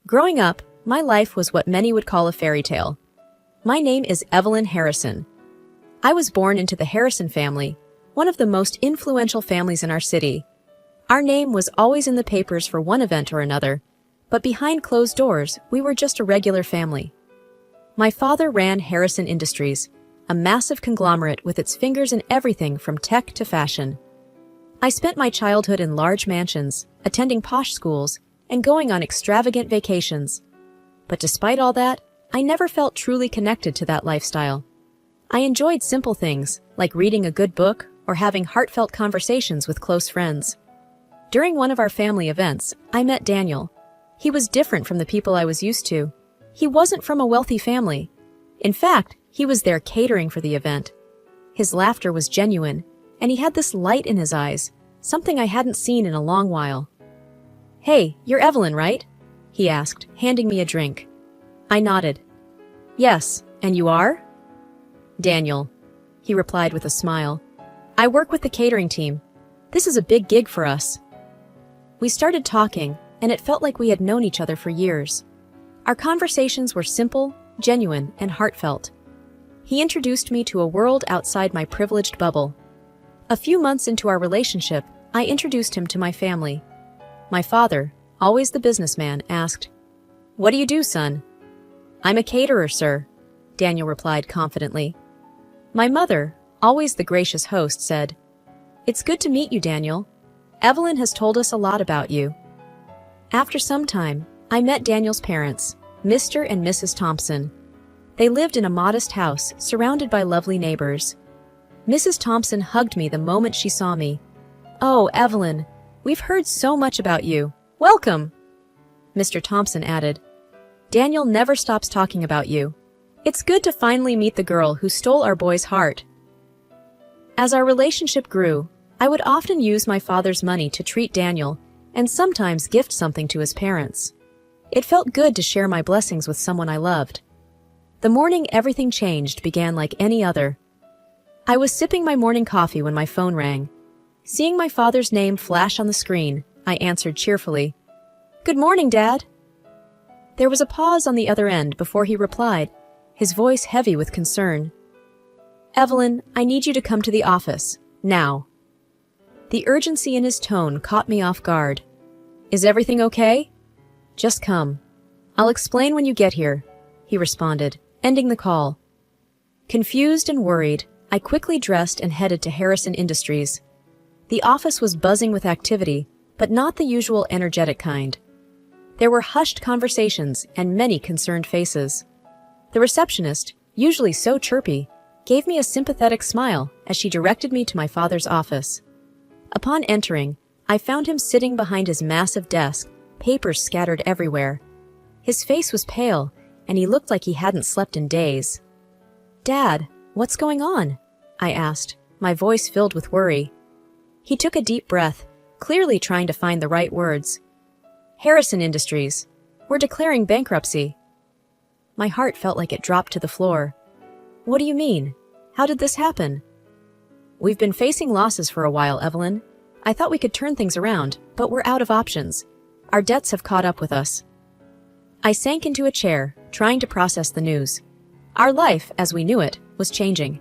Growing up, my life was what many would call a fairy tale. My name is Evelyn Harrison. I was born into the Harrison family, one of the most influential families in our city. Our name was always in the papers for one event or another, but behind closed doors, we were just a regular family. My father ran Harrison Industries, a massive conglomerate with its fingers in everything from tech to fashion. I spent my childhood in large mansions, attending posh schools, and going on extravagant vacations. But despite all that, I never felt truly connected to that lifestyle. I enjoyed simple things, like reading a good book or having heartfelt conversations with close friends. During one of our family events, I met Daniel. He was different from the people I was used to. He wasn't from a wealthy family. In fact, he was there catering for the event. His laughter was genuine, and he had this light in his eyes, something I hadn't seen in a long while. "Hey, you're Evelyn, right?" he asked, handing me a drink. I nodded. "Yes, and you are?" "Daniel," he replied with a smile. "I work with the catering team. This is a big gig for us." We started talking, and it felt like we had known each other for years. Our conversations were simple, genuine, and heartfelt. He introduced me to a world outside my privileged bubble. A few months into our relationship, I introduced him to my family. My father, always the businessman, asked, "What do you do, son?" "I'm a caterer, sir," Daniel replied confidently. My mother, always the gracious host, said, "It's good to meet you, Daniel. Evelyn has told us a lot about you." After some time, I met Daniel's parents, Mr. and Mrs. Thompson. They lived in a modest house surrounded by lovely neighbors. Mrs. Thompson hugged me the moment she saw me. "Oh, Evelyn, we've heard so much about you. Welcome!" Mr. Thompson added, "Daniel never stops talking about you. It's good to finally meet the girl who stole our boy's heart." As our relationship grew, I would often use my father's money to treat Daniel and sometimes gift something to his parents. It felt good to share my blessings with someone I loved. The morning everything changed began like any other. I was sipping my morning coffee when my phone rang. Seeing my father's name flash on the screen, I answered cheerfully, "Good morning, Dad." There was a pause on the other end before he replied, his voice heavy with concern. "Evelyn, I need you to come to the office, now." The urgency in his tone caught me off guard. "Is everything okay?" "Just come. I'll explain when you get here," he responded, ending the call. Confused and worried, I quickly dressed and headed to Harrison Industries. The office was buzzing with activity, but not the usual energetic kind. There were hushed conversations and many concerned faces. The receptionist, usually so chirpy, gave me a sympathetic smile as she directed me to my father's office. Upon entering, I found him sitting behind his massive desk, papers scattered everywhere. His face was pale, and he looked like he hadn't slept in days. "Dad, what's going on?" I asked, my voice filled with worry. He took a deep breath, clearly trying to find the right words. "Harrison Industries. We're declaring bankruptcy." My heart felt like it dropped to the floor. "What do you mean? How did this happen?" "We've been facing losses for a while, Evelyn. I thought we could turn things around, but we're out of options. Our debts have caught up with us." I sank into a chair, trying to process the news. Our life, as we knew it, was changing.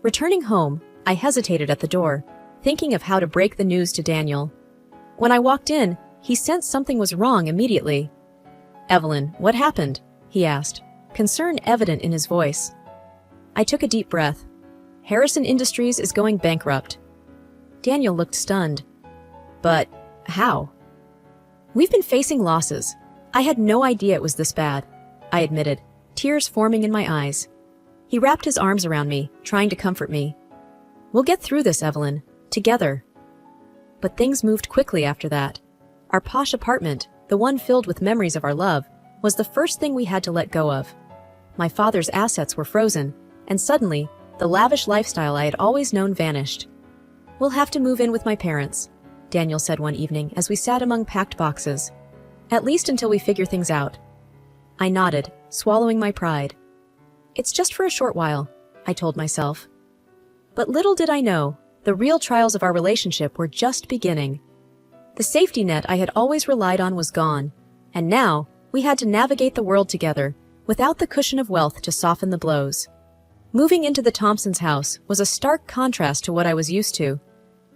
Returning home, I hesitated at the door, thinking of how to break the news to Daniel. When I walked in, he sensed something was wrong immediately. "Evelyn, what happened?" he asked, concern evident in his voice. I took a deep breath. "Harrison Industries is going bankrupt." Daniel looked stunned. "But how?" "We've been facing losses. I had no idea it was this bad," I admitted, tears forming in my eyes. He wrapped his arms around me, trying to comfort me. "We'll get through this, Evelyn, together." But things moved quickly after that. Our posh apartment, the one filled with memories of our love, was the first thing we had to let go of. My father's assets were frozen, and suddenly, the lavish lifestyle I had always known vanished. "We'll have to move in with my parents," Daniel said one evening as we sat among packed boxes. "At least until we figure things out." I nodded, swallowing my pride. "It's just for a short while," I told myself. But little did I know, the real trials of our relationship were just beginning. The safety net I had always relied on was gone, and now, We had to navigate the world together, without the cushion of wealth to soften the blows. Moving into the Thompsons' house was a stark contrast to what I was used to.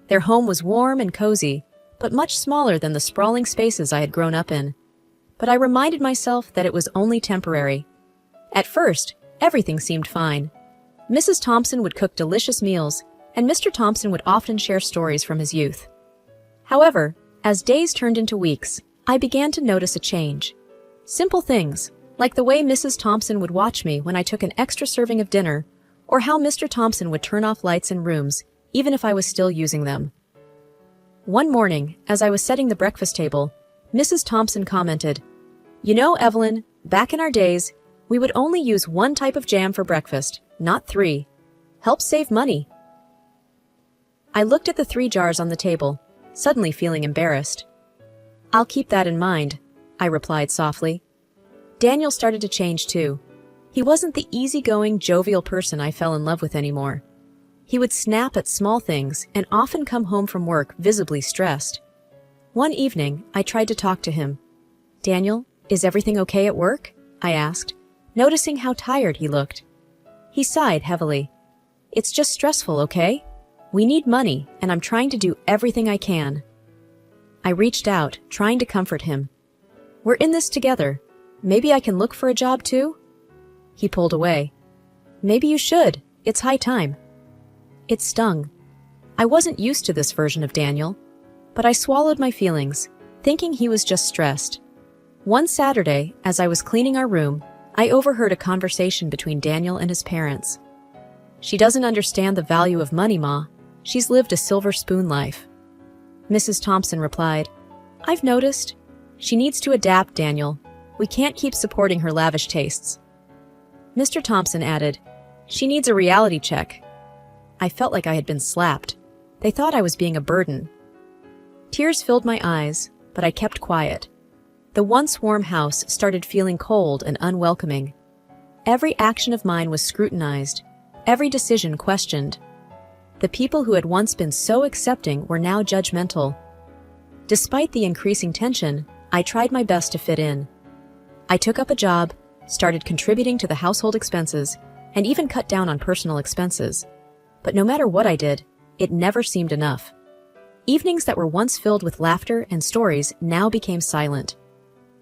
Their home was warm and cozy, but much smaller than the sprawling spaces I had grown up in. But I reminded myself that it was only temporary. At first, everything seemed fine. Mrs. Thompson would cook delicious meals, and Mr. Thompson would often share stories from his youth. However, as days turned into weeks, I began to notice a change. Simple things, like the way Mrs. Thompson would watch me when I took an extra serving of dinner, or how Mr. Thompson would turn off lights in rooms, even if I was still using them. One morning, as I was setting the breakfast table, Mrs. Thompson commented, "You know, Evelyn, back in our days, we would only use one type of jam for breakfast, not three. Helps save money." I looked at the 3 jars on the table, suddenly feeling embarrassed. "I'll keep that in mind," I replied softly. Daniel started to change too. He wasn't the easygoing, jovial person I fell in love with anymore. He would snap at small things and often come home from work visibly stressed. One evening, I tried to talk to him. "Daniel, is everything okay at work?" I asked, noticing how tired he looked. He sighed heavily. "It's just stressful, okay? We need money, and I'm trying to do everything I can." I reached out, trying to comfort him. "We're in this together. Maybe I can look for a job too?" He pulled away. "Maybe you should. It's high time." It stung. I wasn't used to this version of Daniel, but I swallowed my feelings, thinking he was just stressed. One Saturday, as I was cleaning our room, I overheard a conversation between Daniel and his parents. "She doesn't understand the value of money, Ma. She's lived a silver spoon life." Mrs. Thompson replied, "I've noticed. She needs to adapt, Daniel. We can't keep supporting her lavish tastes." Mr. Thompson added, "She needs a reality check." I felt like I had been slapped. They thought I was being a burden. Tears filled my eyes, but I kept quiet. The once warm house started feeling cold and unwelcoming. Every action of mine was scrutinized, every decision questioned. The people who had once been so accepting were now judgmental. Despite the increasing tension, I tried my best to fit in. I took up a job, started contributing to the household expenses, and even cut down on personal expenses. But no matter what I did, it never seemed enough. Evenings that were once filled with laughter and stories now became silent.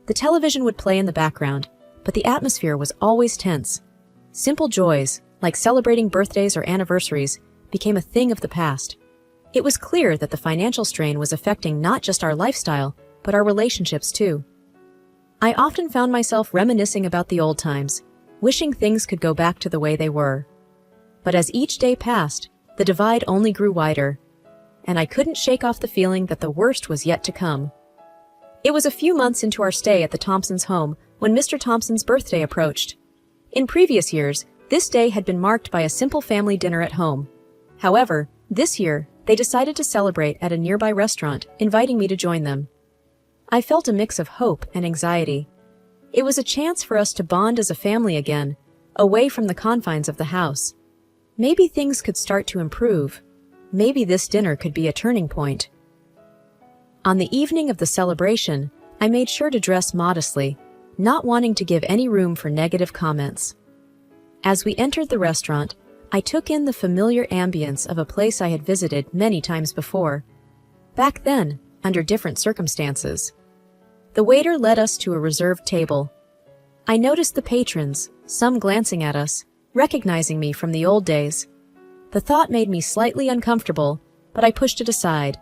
The television would play in the background, but the atmosphere was always tense. Simple joys, like celebrating birthdays or anniversaries, became a thing of the past. It was clear that the financial strain was affecting not just our lifestyle, but our relationships too. I often found myself reminiscing about the old times, wishing things could go back to the way they were. But as each day passed, the divide only grew wider, and I couldn't shake off the feeling that the worst was yet to come. It was a few months into our stay at the Thompsons' home when Mr. Thompson's birthday approached. In previous years, this day had been marked by a simple family dinner at home. However, this year, they decided to celebrate at a nearby restaurant, inviting me to join them. I felt a mix of hope and anxiety. It was a chance for us to bond as a family again, away from the confines of the house. Maybe things could start to improve. Maybe this dinner could be a turning point. On the evening of the celebration, I made sure to dress modestly, not wanting to give any room for negative comments. As we entered the restaurant, I took in the familiar ambience of a place I had visited many times before. Back then, under different circumstances. The waiter led us to a reserved table. I noticed the patrons, some glancing at us, recognizing me from the old days. The thought made me slightly uncomfortable, but I pushed it aside.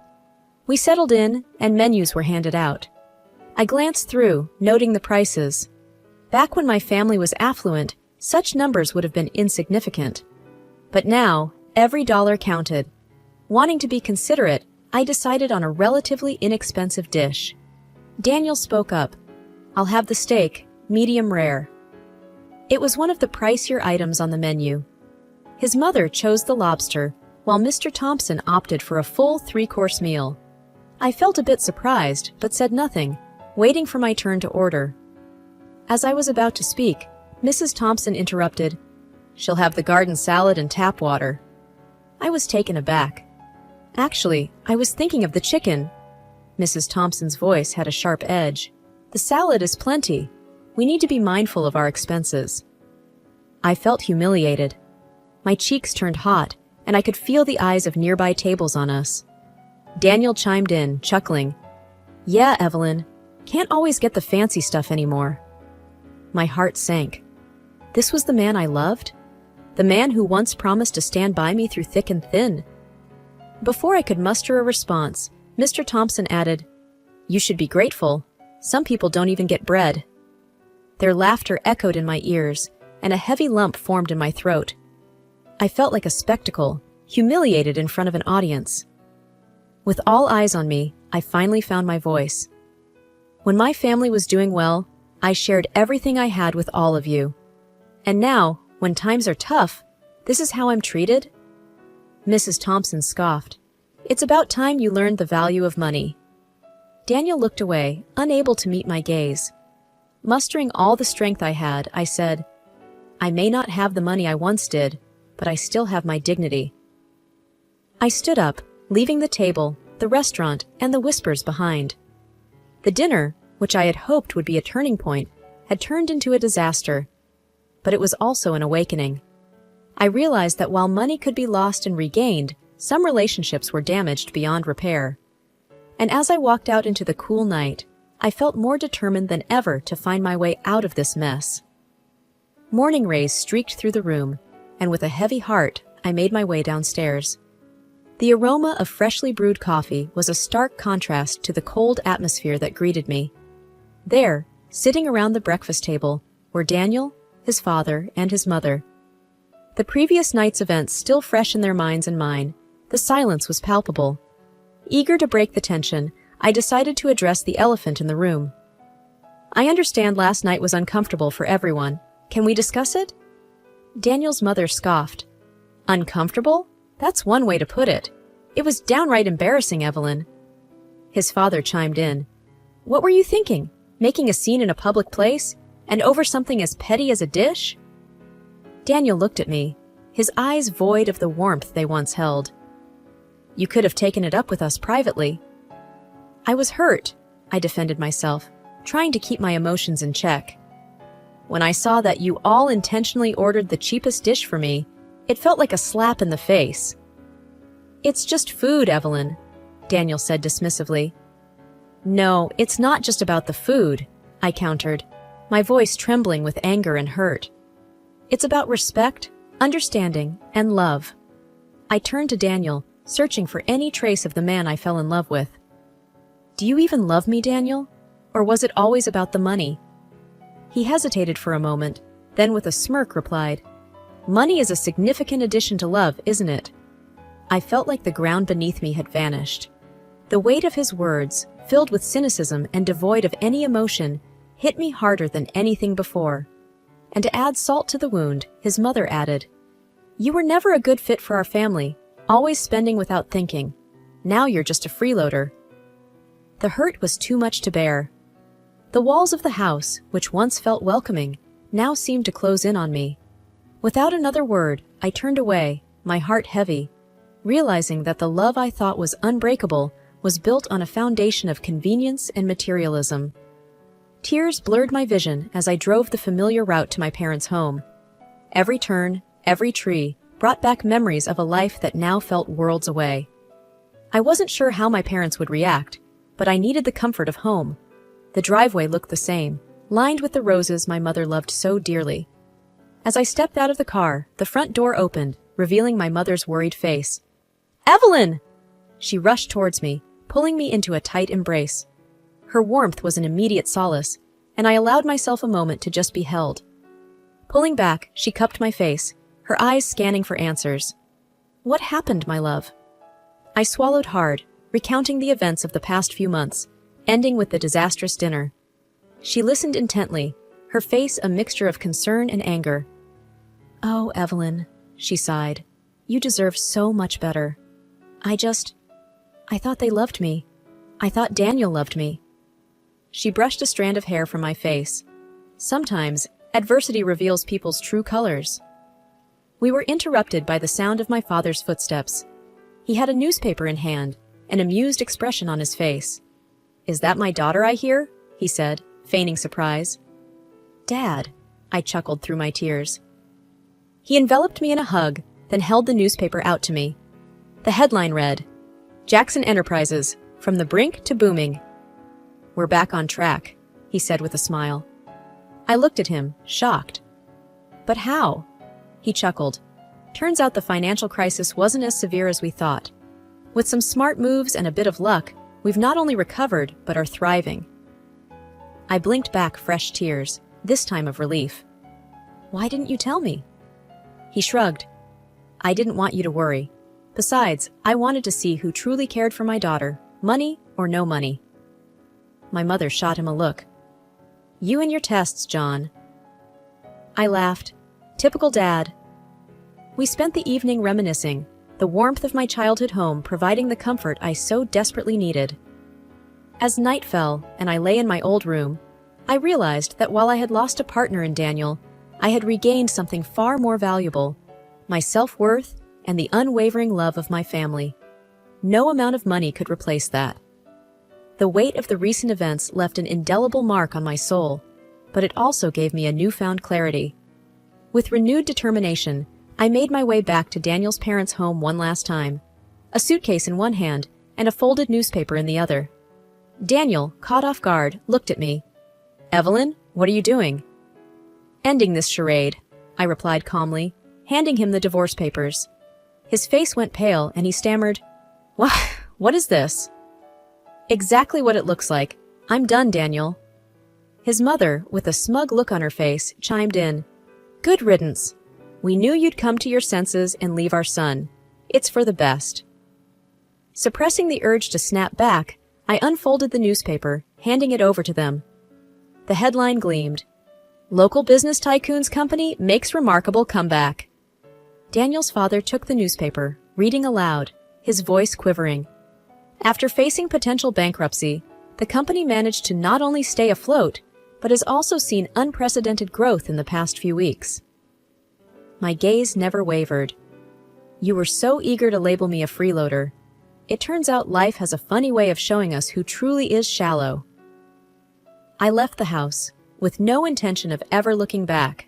We settled in, and menus were handed out. I glanced through, noting the prices. Back when my family was affluent, such numbers would have been insignificant. But now, every dollar counted. Wanting to be considerate, I decided on a relatively inexpensive dish. Daniel spoke up. "I'll have the steak, medium rare." It was one of the pricier items on the menu. His mother chose the lobster, while Mr. Thompson opted for a full 3-course meal. I felt a bit surprised, but said nothing, waiting for my turn to order. As I was about to speak, Mrs. Thompson interrupted. "She'll have the garden salad and tap water." I was taken aback. "Actually, I was thinking of the chicken." Mrs. Thompson's voice had a sharp edge. "The salad is plenty. We need to be mindful of our expenses." I felt humiliated. My cheeks turned hot, and I could feel the eyes of nearby tables on us. Daniel chimed in, chuckling. "Yeah, Evelyn, can't always get the fancy stuff anymore." My heart sank. This was the man I loved? The man who once promised to stand by me through thick and thin? Before I could muster a response, Mr. Thompson added, "You should be grateful. Some people don't even get bread." Their laughter echoed in my ears, and a heavy lump formed in my throat. I felt like a spectacle, humiliated in front of an audience. With all eyes on me, I finally found my voice. "When my family was doing well, I shared everything I had with all of you. And now, when times are tough, this is how I'm treated?" Mrs. Thompson scoffed. "It's about time you learned the value of money." Daniel looked away, unable to meet my gaze. Mustering all the strength I had, I said, "I may not have the money I once did, but I still have my dignity." I stood up, leaving the table, the restaurant, and the whispers behind. The dinner, which I had hoped would be a turning point, had turned into a disaster. But it was also an awakening. I realized that while money could be lost and regained, some relationships were damaged beyond repair. And as I walked out into the cool night, I felt more determined than ever to find my way out of this mess. Morning rays streaked through the room, and with a heavy heart, I made my way downstairs. The aroma of freshly brewed coffee was a stark contrast to the cold atmosphere that greeted me. There, sitting around the breakfast table, were Daniel, his father, and his mother. The previous night's events still fresh in their minds and mine, the silence was palpable. Eager to break the tension, I decided to address the elephant in the room. "I understand last night was uncomfortable for everyone. Can we discuss it?" Daniel's mother scoffed. "Uncomfortable? That's one way to put it. It was downright embarrassing, Evelyn." His father chimed in. "What were you thinking? Making a scene in a public place? And over something as petty as a dish?" Daniel looked at me, his eyes void of the warmth they once held. "You could have taken it up with us privately." "I was hurt," I defended myself, trying to keep my emotions in check. "When I saw that you all intentionally ordered the cheapest dish for me, it felt like a slap in the face." "It's just food, Evelyn," Daniel said dismissively. "No, it's not just about the food," I countered, my voice trembling with anger and hurt. "It's about respect, understanding, and love." I turned to Daniel, searching for any trace of the man I fell in love with. "Do you even love me, Daniel? Or was it always about the money?" He hesitated for a moment, then with a smirk replied, "Money is a significant addition to love, isn't it?" I felt like the ground beneath me had vanished. The weight of his words, filled with cynicism and devoid of any emotion, hit me harder than anything before. And to add salt to the wound, his mother added, "You were never a good fit for our family, always spending without thinking. Now you're just a freeloader." The hurt was too much to bear. The walls of the house, which once felt welcoming, now seemed to close in on me. Without another word, I turned away, my heart heavy, realizing that the love I thought was unbreakable was built on a foundation of convenience and materialism. Tears blurred my vision as I drove the familiar route to my parents' home. Every turn, every tree, brought back memories of a life that now felt worlds away. I wasn't sure how my parents would react, but I needed the comfort of home. The driveway looked the same, lined with the roses my mother loved so dearly. As I stepped out of the car, the front door opened, revealing my mother's worried face. "Evelyn!" She rushed towards me, pulling me into a tight embrace. Her warmth was an immediate solace, and I allowed myself a moment to just be held. Pulling back, she cupped my face, her eyes scanning for answers. "What happened, my love?" I swallowed hard, recounting the events of the past few months, ending with the disastrous dinner. She listened intently, her face a mixture of concern and anger. "Oh, Evelyn," she sighed, "you deserve so much better. I thought they loved me. I thought Daniel loved me." She brushed a strand of hair from my face. Sometimes, adversity reveals people's true colors. We were interrupted by the sound of my father's footsteps. He had a newspaper in hand, an amused expression on his face. "Is that my daughter I hear?" he said, feigning surprise. "Dad," I chuckled through my tears. He enveloped me in a hug, then held the newspaper out to me. The headline read, "Jackson Enterprises, from the brink to booming." "We're back on track," he said with a smile. I looked at him, shocked. "But how?" He chuckled. "Turns out the financial crisis wasn't as severe as we thought. With some smart moves and a bit of luck, we've not only recovered, but are thriving." I blinked back fresh tears, this time of relief. "Why didn't you tell me?" He shrugged. "I didn't want you to worry. Besides, I wanted to see who truly cared for my daughter, money or no money." My mother shot him a look. "You and your tests, John." I laughed. Typical Dad. We spent the evening reminiscing, the warmth of my childhood home providing the comfort I so desperately needed. As night fell and I lay in my old room, I realized that while I had lost a partner in Daniel, I had regained something far more valuable, my self-worth and the unwavering love of my family. No amount of money could replace that. The weight of the recent events left an indelible mark on my soul, but it also gave me a newfound clarity. With renewed determination, I made my way back to Daniel's parents' home one last time, a suitcase in one hand and a folded newspaper in the other. Daniel, caught off guard, looked at me. "Evelyn, what are you doing?" "Ending this charade," I replied calmly, handing him the divorce papers. His face went pale and he stammered, What is this?" "Exactly what it looks like. I'm done, Daniel." His mother, with a smug look on her face, chimed in, "Good riddance. We knew you'd come to your senses and leave our son. It's for the best." Suppressing the urge to snap back, I unfolded the newspaper, handing it over to them. The headline gleamed, "Local Business Tycoon's Company Makes Remarkable Comeback." Daniel's father took the newspaper, reading aloud, his voice quivering. After facing potential bankruptcy, the company managed to not only stay afloat, but has also seen unprecedented growth in the past few weeks. My gaze never wavered. "You were so eager to label me a freeloader. It turns out life has a funny way of showing us who truly is shallow." I left the house, with no intention of ever looking back.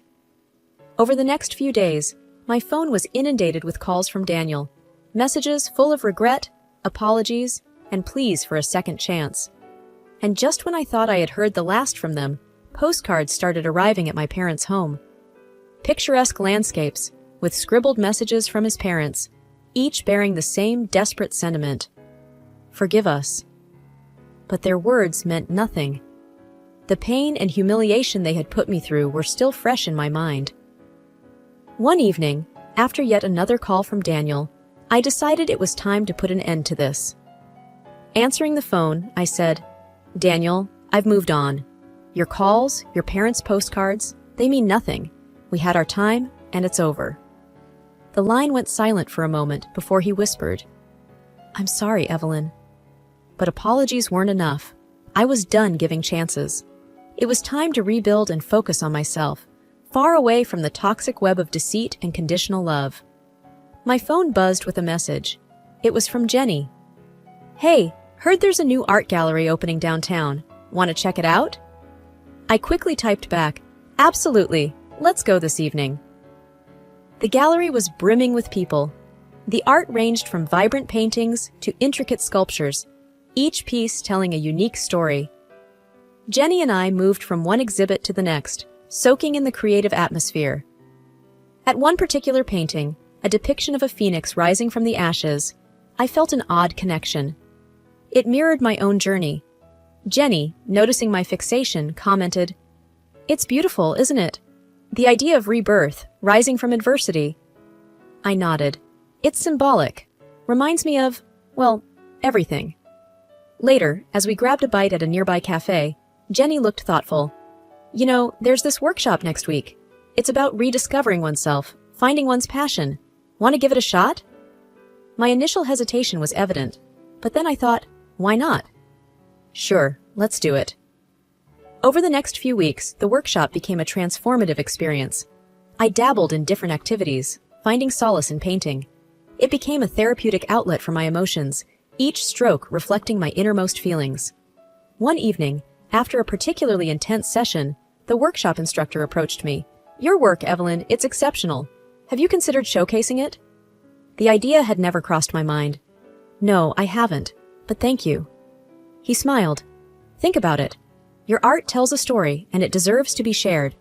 Over the next few days, my phone was inundated with calls from Daniel, messages full of regret, apologies, and pleas for a second chance. And just when I thought I had heard the last from them, postcards started arriving at my parents' home. Picturesque landscapes, with scribbled messages from his parents, each bearing the same desperate sentiment. "Forgive us." But their words meant nothing. The pain and humiliation they had put me through were still fresh in my mind. One evening, after yet another call from Daniel, I decided it was time to put an end to this. Answering the phone, I said, "Daniel, I've moved on. Your calls, your parents' postcards, they mean nothing. We had our time, and it's over." The line went silent for a moment before he whispered, "I'm sorry, Evelyn." But apologies weren't enough. I was done giving chances. It was time to rebuild and focus on myself, far away from the toxic web of deceit and conditional love. My phone buzzed with a message. It was from Jenny. "Hey, heard there's a new art gallery opening downtown. Want to check it out?" I quickly typed back, "Absolutely. Let's go this evening." The gallery was brimming with people. The art ranged from vibrant paintings to intricate sculptures, each piece telling a unique story. Jenny and I moved from one exhibit to the next, soaking in the creative atmosphere. At one particular painting, a depiction of a phoenix rising from the ashes, I felt an odd connection. It mirrored my own journey. Jenny, noticing my fixation, commented, "It's beautiful, isn't it? The idea of rebirth, rising from adversity." I nodded. "It's symbolic. Reminds me of, well, everything." Later, as we grabbed a bite at a nearby cafe, Jenny looked thoughtful. "You know, there's this workshop next week. It's about rediscovering oneself, finding one's passion. Want to give it a shot?" My initial hesitation was evident, but then I thought, why not? "Sure, let's do it." Over the next few weeks, the workshop became a transformative experience. I dabbled in different activities, finding solace in painting. It became a therapeutic outlet for my emotions, each stroke reflecting my innermost feelings. One evening, after a particularly intense session, The workshop instructor approached me. "Your work, Evelyn, it's exceptional. Have you considered showcasing it?" The idea had never crossed my mind. "No, I haven't, but thank you." He smiled. "Think about it. Your art tells a story, and it deserves to be shared."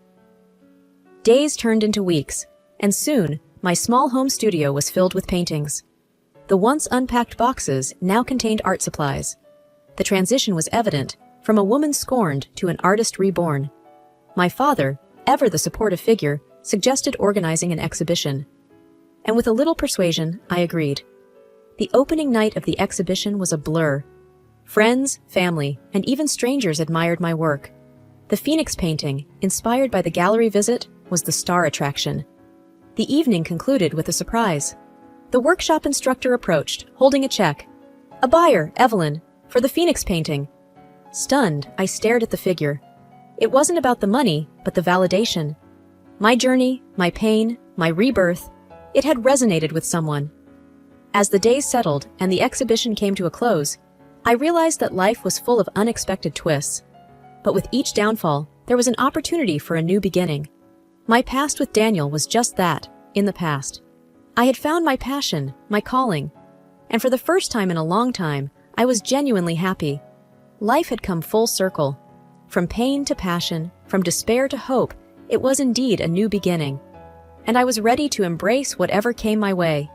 Days turned into weeks, and soon, my small home studio was filled with paintings. The once unpacked boxes now contained art supplies. The transition was evident, from a woman scorned to an artist reborn. My father, ever the supportive figure, suggested organizing an exhibition. And with a little persuasion, I agreed. The opening night of the exhibition was a blur. Friends, family, and even strangers admired my work. The Phoenix painting, inspired by the gallery visit, was the star attraction. The evening concluded with a surprise. The workshop instructor approached, holding a check. "A buyer, Evelyn, for the Phoenix painting." Stunned, I stared at the figure. It wasn't about the money, but the validation. My journey, my pain, my rebirth, it had resonated with someone. As the days settled and the exhibition came to a close, I realized that life was full of unexpected twists. But with each downfall, there was an opportunity for a new beginning. My past with Daniel was just that, in the past. I had found my passion, my calling, and for the first time in a long time, I was genuinely happy. Life had come full circle. From pain to passion, from despair to hope, it was indeed a new beginning. And I was ready to embrace whatever came my way.